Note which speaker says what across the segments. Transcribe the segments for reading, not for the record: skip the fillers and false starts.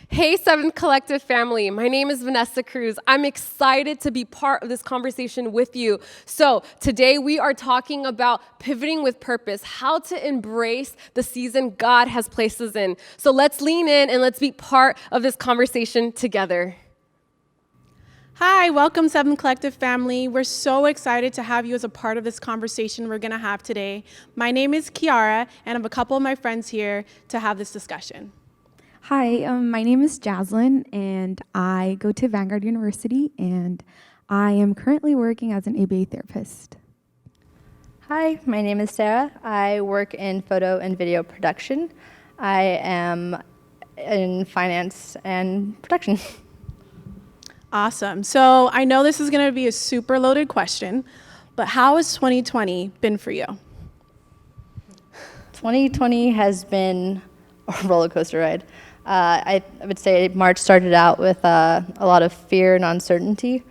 Speaker 1: Hey, Seventh Collective family. My name is Vanessa Cruz. I'm excited to be part of this conversation with you. So, today we are talking about pivoting with purpose, how to embrace the season God has placed us in. So, let's lean in and let's be part of this conversation together.
Speaker 2: Hi, welcome Seventh Collective family. We're so excited to have you as a part of this conversation we're going to have today. My name is Kiara, and I have a couple of my friends here to have this discussion.
Speaker 3: Hi, my name is Jaslyn, and I go to Vanguard University, and I am currently working as an ABA therapist.
Speaker 4: Hi, my name is Sarah. I work in photo and video production. I am in finance and production.
Speaker 2: Awesome. So I know this is going to be a super loaded question, but how has 2020 been for you?
Speaker 4: 2020 has been a roller coaster ride. I would say March started out with a lot of fear and uncertainty,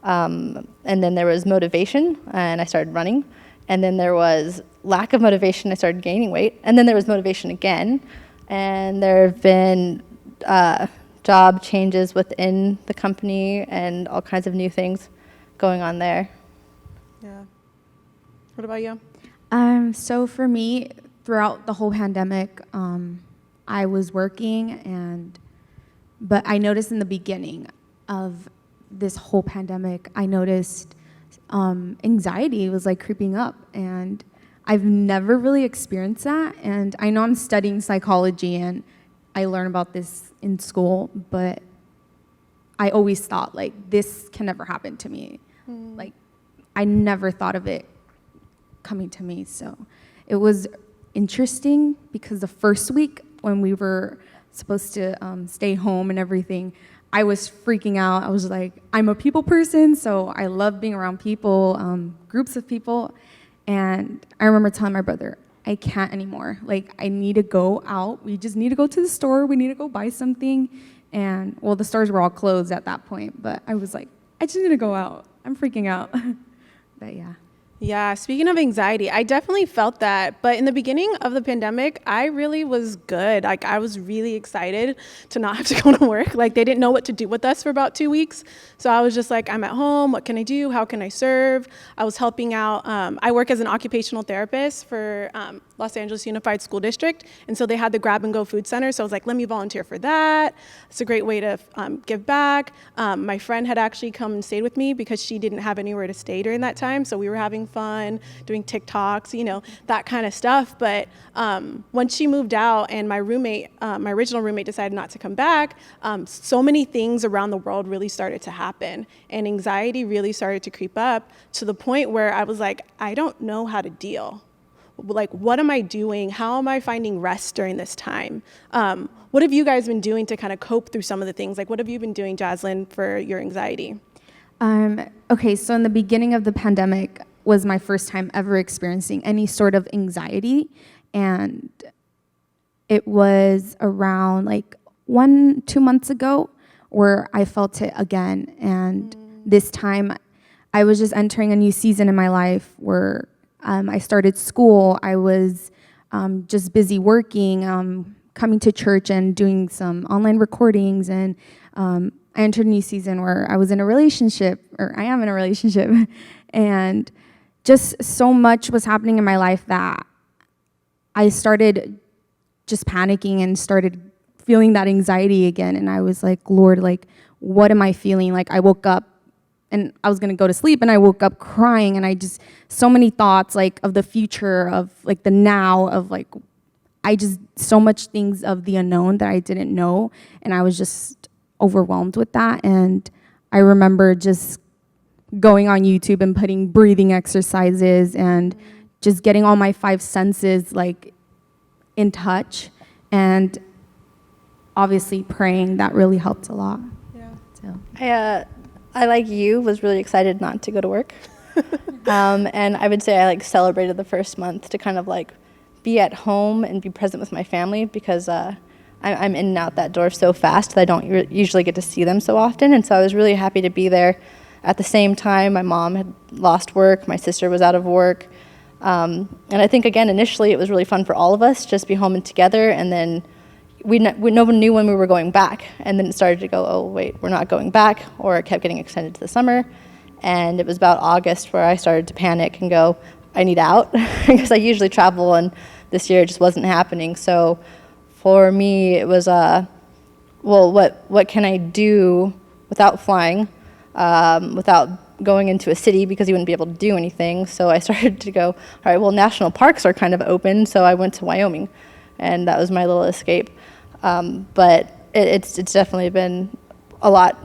Speaker 4: and then there was motivation, and I started running, and then there was lack of motivation, I started gaining weight, and then there was motivation again, and there have been job changes within the company and all kinds of new things going on there.
Speaker 2: Yeah. What about you?
Speaker 3: So for me, throughout the whole pandemic, I was working, but I noticed in the beginning of this whole pandemic, I noticed anxiety was like creeping up, and I've never really experienced that. And I know I'm studying psychology, and I learn about this in school, but I always thought like this can never happen to me. Like I never thought of it coming to me. So it was interesting because the first week when we were supposed to stay home and everything, I was freaking out. I was like, I'm a people person, so I love being around people, groups of people. And I remember telling my brother, I can't anymore. Like, I need to go out. We just need to go to the store. We need to go buy something. And, well, the stores were all closed at that point. But I was like, I just need to go out. I'm freaking out. But, yeah.
Speaker 2: Yeah, speaking of anxiety, I definitely felt that. But in the beginning of the pandemic, I really was good. Like, I was really excited to not have to go to work. Like, they didn't know what to do with us for about 2 weeks. So I was just like, I'm at home. What can I do? How can I serve? I was helping out. I work as an occupational therapist for Los Angeles Unified School District. And so they had the Grab and Go Food Center. So I was like, let me volunteer for that. It's a great way to give back. My friend had actually come and stayed with me because she didn't have anywhere to stay during that time. So we were having fun, doing TikToks, that kind of stuff. But once she moved out and my original roommate decided not to come back, so many things around the world really started to happen. And anxiety really started to creep up to the point where I was like, I don't know how to deal. Like, what am I doing? How am I finding rest during this time? What have you guys been doing to kind of cope through some of the things? Like, what have you been doing, Jaslyn, for your anxiety?
Speaker 3: Okay, so in the beginning of the pandemic was my first time ever experiencing any sort of anxiety. And it was around like 1-2 months ago where I felt it again. And this time I was just entering a new season in my life where I started school. I was just busy working, coming to church and doing some online recordings. And I entered a new season where I was in a relationship, or I am in a relationship. And just so much was happening in my life that I started just panicking and started feeling that anxiety again. And I was like, Lord, like, what am I feeling? Like, I woke up and I was going to go to sleep, and I woke up crying, and I just, so many thoughts, like, of the future, of, like, the now, of, like, so much things of the unknown that I didn't know, and I was just overwhelmed with that. And I remember just going on YouTube and putting breathing exercises and just getting all my 5 senses, like, in touch, and obviously praying. That really helped a lot.
Speaker 2: Yeah.
Speaker 3: So.
Speaker 4: I, like you, was really excited not to go to work. And I would say I celebrated the first month to kind of be at home and be present with my family because I'm in and out that door so fast that I don't usually get to see them so often. And so I was really happy to be there. At the same time, my mom had lost work. My sister was out of work. And I think, again, initially it was really fun for all of us, just be home and together. And then no one knew when we were going back. And then it started to go, oh, wait, we're not going back, or it kept getting extended to the summer. And it was about August where I started to panic and go, I need out, because I usually travel, and this year it just wasn't happening. So for me, it was, well, what can I do without flying, without going into a city, because you wouldn't be able to do anything. So I started to go, all right, well, national parks are kind of open, so I went to Wyoming, and that was my little escape. But it's definitely been a lot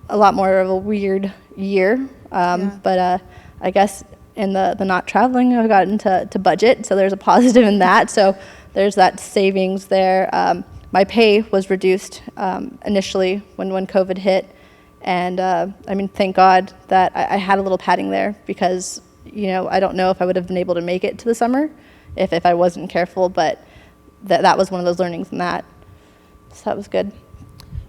Speaker 4: more of a weird year. But I guess in the not traveling, I've gotten to budget, so there's a positive in that. So there's that savings there. My pay was reduced initially when COVID hit. And I mean, thank God that I had a little padding there, because, you know, I don't know if I would have been able to make it to the summer if I wasn't careful, but that was one of those learnings in that. So that was good.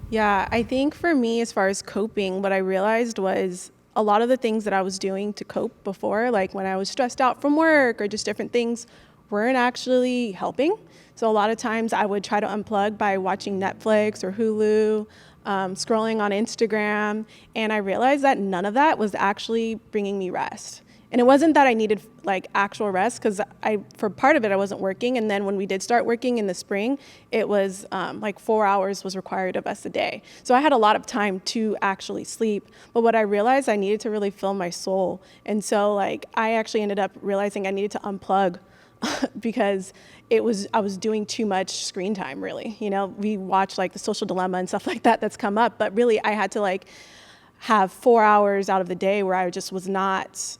Speaker 2: Yeah, I think for me, as far as coping, what I realized was a lot of the things that I was doing to cope before, like when I was stressed out from work or just different things, weren't actually helping. So a lot of times I would try to unplug by watching Netflix or Hulu, scrolling on Instagram, and I realized that none of that was actually bringing me rest. And it wasn't that I needed like actual rest, because for part of it I wasn't working, and then when we did start working in the spring, it was like 4 hours was required of us a day. So I had a lot of time to actually sleep, but what I realized, I needed to really fill my soul. And so like I actually ended up realizing I needed to unplug because I was doing too much screen time, really. You know, we watch like The Social Dilemma and stuff like that that's come up, but really I had to like have 4 hours out of the day where I just was not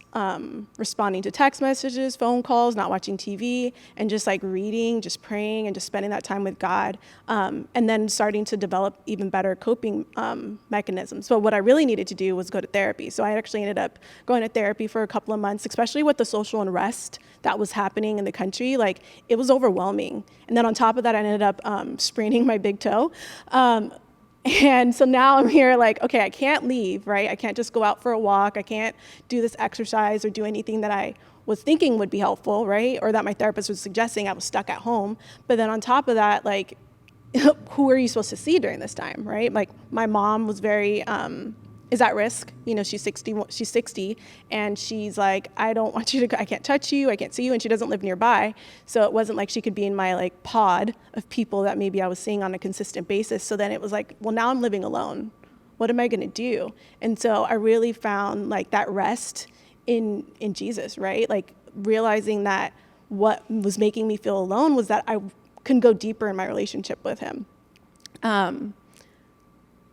Speaker 2: responding to text messages, phone calls, not watching TV, and just like reading, just praying, and just spending that time with God, and then starting to develop even better coping mechanisms. So what I really needed to do was go to therapy. So I actually ended up going to therapy for a couple of months, especially with the social unrest that was happening in the country. Like, it was overwhelming. And then on top of that, I ended up spraining my big toe. And so now I'm here like, okay, I can't leave, right? I can't just go out for a walk. I can't do this exercise or do anything that I was thinking would be helpful, right? Or that my therapist was suggesting. I was stuck at home. But then on top of that, like, who are you supposed to see during this time, right? Like, my mom was very, is at risk. You know, she's 60, and she's like, I don't want you to, I can't touch you, I can't see you, and she doesn't live nearby. So it wasn't like she could be in my like pod of people that maybe I was seeing on a consistent basis. So then it was like, well, now I'm living alone. What am I gonna do? And so I really found like that rest in Jesus, right? Like realizing that what was making me feel alone was that I couldn't go deeper in my relationship with him.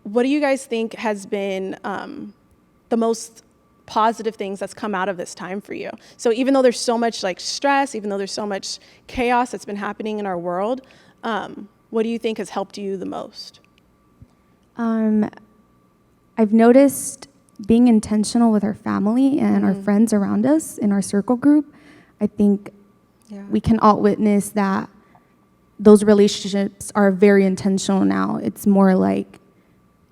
Speaker 2: What do you guys think has been the most positive things that's come out of this time for you? So even though there's so much like stress, even though there's so much chaos that's been happening in our world, what do you think has helped you the most?
Speaker 3: I've noticed being intentional with our family and our friends around us in our circle group. I think we can all witness that those relationships are very intentional now. It's more like,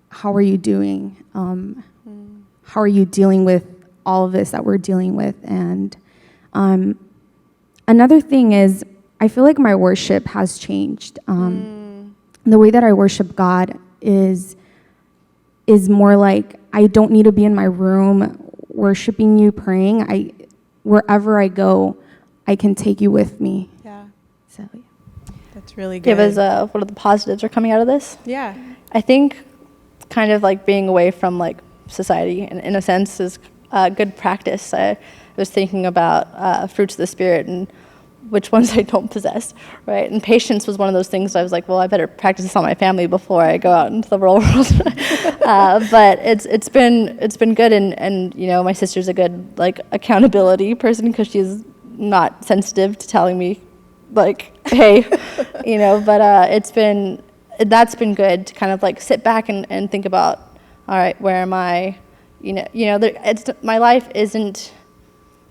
Speaker 3: how are you doing? How are you dealing with all of this that we're dealing with? And another thing is, I feel like my worship has changed. The way that I worship God is more like, I don't need to be in my room worshiping you, praying. Wherever I go, I can take you with me.
Speaker 2: Yeah,
Speaker 3: So yeah.
Speaker 2: that's really good.
Speaker 4: Give us what are the positives are coming out of this?
Speaker 2: Yeah.
Speaker 4: I think kind of like being away from like society in a sense is good practice. I was thinking about fruits of the Spirit and which ones I don't possess, right? And patience was one of those things I was like, well, I better practice this on my family before I go out into the real world. But it's been good, and you know, my sister's a good like accountability person because she's not sensitive to telling me like, hey, you know, but that's been good to kind of like sit back and think about, all right, where am I? My life isn't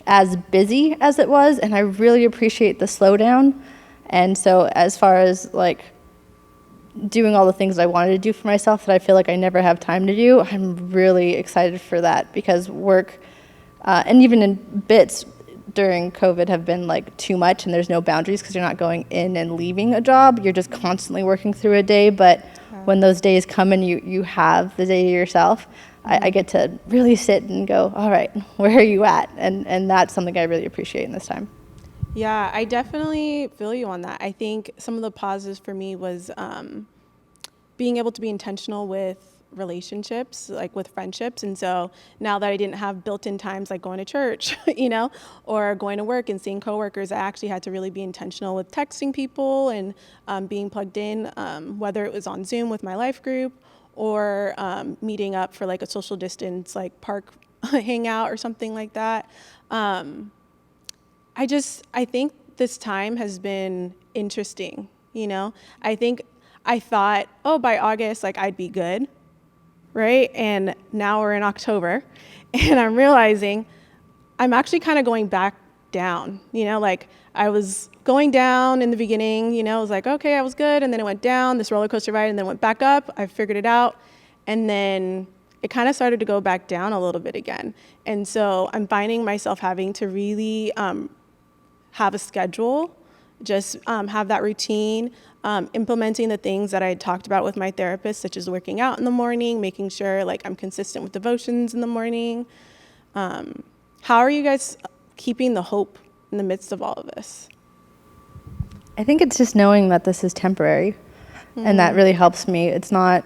Speaker 4: as busy as it was, and I really appreciate the slowdown. And so as far as like doing all the things I wanted to do for myself that I feel like I never have time to do, I'm really excited for that, because work, and even in bits, during COVID have been like too much, and there's no boundaries because you're not going in and leaving a job. You're just constantly working through a day. But when those days come and you have the day to yourself, I get to really sit and go, all right, where are you at? And that's something I really appreciate in this time.
Speaker 2: Yeah, I definitely feel you on that. I think some of the positives for me was being able to be intentional with relationships, like with friendships. And so now that I didn't have built-in times like going to church, or going to work and seeing coworkers, I actually had to really be intentional with texting people and being plugged in, whether it was on Zoom with my life group or meeting up for like a social distance, like park hangout or something like that. I think this time has been interesting, I thought, oh, by August, like I'd be good, right? And now we're in October, and I'm realizing I'm actually kind of going back down, like I was going down in the beginning, I was like, okay, I was good, and then it went down, this roller coaster ride, and then went back up, I figured it out, and then it kind of started to go back down a little bit again. And so I'm finding myself having to really have a schedule, just have that routine, implementing the things that I had talked about with my therapist, such as working out in the morning, making sure like I'm consistent with devotions in the morning. How are you guys keeping the hope in the midst of all of this?
Speaker 4: I think it's just knowing that this is temporary, and that really helps me. It's not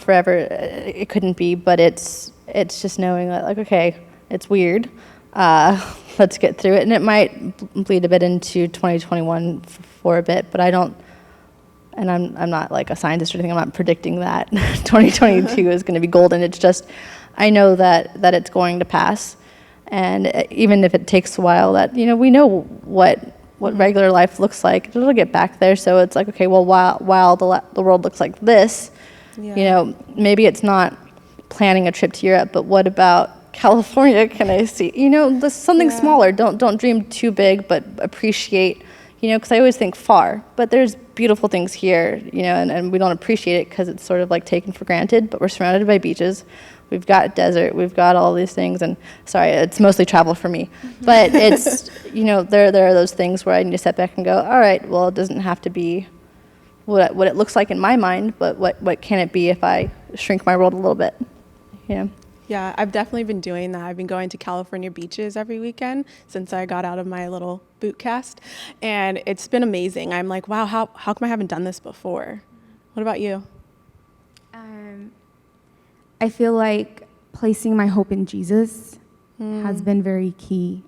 Speaker 4: forever. It couldn't be, but it's just knowing that, like, okay, it's weird. Let's get through it, and it might bleed a bit into 2021 for a bit, but I don't, and I'm not like a scientist or anything. I'm not predicting that 2022 is going to be golden. It's just, I know that it's going to pass, and even if it takes a while, that we know what regular life looks like. It'll get back there. So it's like, okay, well, while the world looks like this, maybe it's not planning a trip to Europe, but what about California? Can I see, something smaller. Don't dream too big, but appreciate, because I always think far, but there's beautiful things here, and we don't appreciate it because it's sort of like taken for granted, but we're surrounded by beaches. We've got desert, we've got all these things, and sorry, it's mostly travel for me, but it's, there are those things where I need to step back and go, all right, well, it doesn't have to be what it looks like in my mind, but what can it be if I shrink my world a little bit,
Speaker 2: Yeah, I've definitely been doing that. I've been going to California beaches every weekend since I got out of my little boot cast, and it's been amazing. I'm like, wow, how come I haven't done this before? What about you?
Speaker 3: I feel like placing my hope in Jesus has been very key.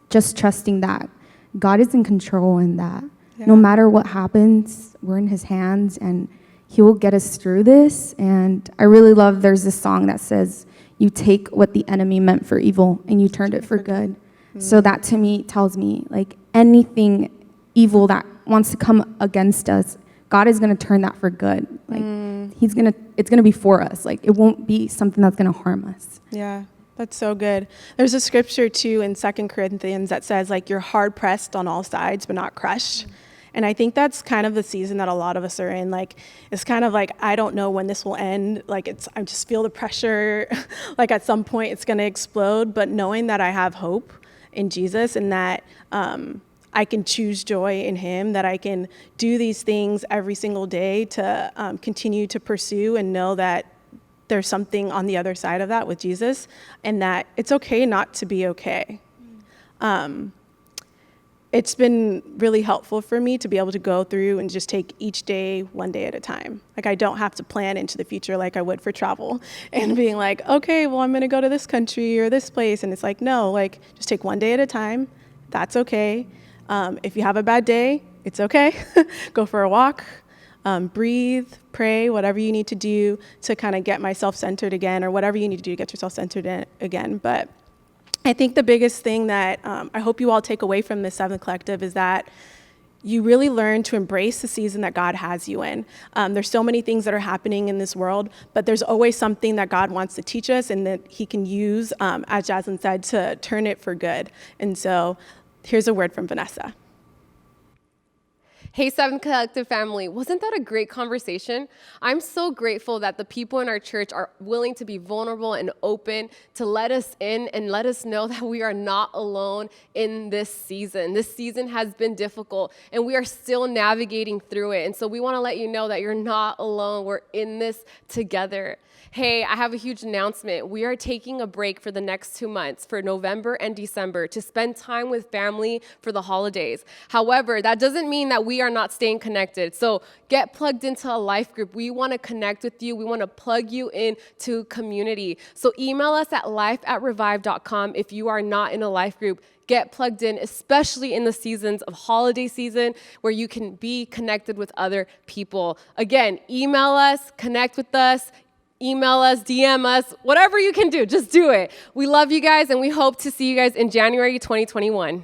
Speaker 3: Just trusting that God is in control and that no matter what happens, we're in his hands and he will get us through this. And I really love, there's this song that says, you take what the enemy meant for evil and you turned it for good. So that to me tells me like anything evil that wants to come against us, God is going to turn that for good. Like it's going to be for us. Like it won't be something that's going to harm us.
Speaker 2: Yeah, that's so good. There's a scripture too in 2 Corinthians that says like you're hard pressed on all sides, but not crushed. And I think that's kind of the season that a lot of us are in. Like, it's kind of like, I don't know when this will end. Like, I just feel the pressure. Like, at some point, it's going to explode. But knowing that I have hope in Jesus and that I can choose joy in him, that I can do these things every single day to continue to pursue and know that there's something on the other side of that with Jesus and that it's okay not to be okay. It's been really helpful for me to be able to go through and just take each day one day at a time. Like I don't have to plan into the future like I would for travel and being like, okay, well, I'm going to go to this country or this place. And it's like, no, like just take one day at a time. That's okay. If you have a bad day, it's okay. Go for a walk, breathe, pray, whatever you need to do to kind of get myself centered again, or whatever you need to do to get yourself centered again. But I think the biggest thing that I hope you all take away from this Seventh Collective is that you really learn to embrace the season that God has you in. There's so many things that are happening in this world, but there's always something that God wants to teach us and that he can use, as Jaslyn said, to turn it for good. And so here's a word from Vanessa.
Speaker 1: Hey, Seventh Collective family, wasn't that a great conversation? I'm so grateful that the people in our church are willing to be vulnerable and open to let us in and let us know that we are not alone in this season. This season has been difficult and we are still navigating through it. And so we want to let you know that you're not alone. We're in this together. Hey, I have a huge announcement. We are taking a break for the next 2 months, for November and December, to spend time with family for the holidays. However, that doesn't mean that we are not staying connected. So get plugged into a life group. We want to connect with you. We want to plug you into community. So email us at life@revive.com if you are not in a life group. Get plugged in, especially in the seasons of holiday season where you can be connected with other people. Again, email us, connect with us, email us, DM us, whatever you can do, just do it. We love you guys and we hope to see you guys in January 2021.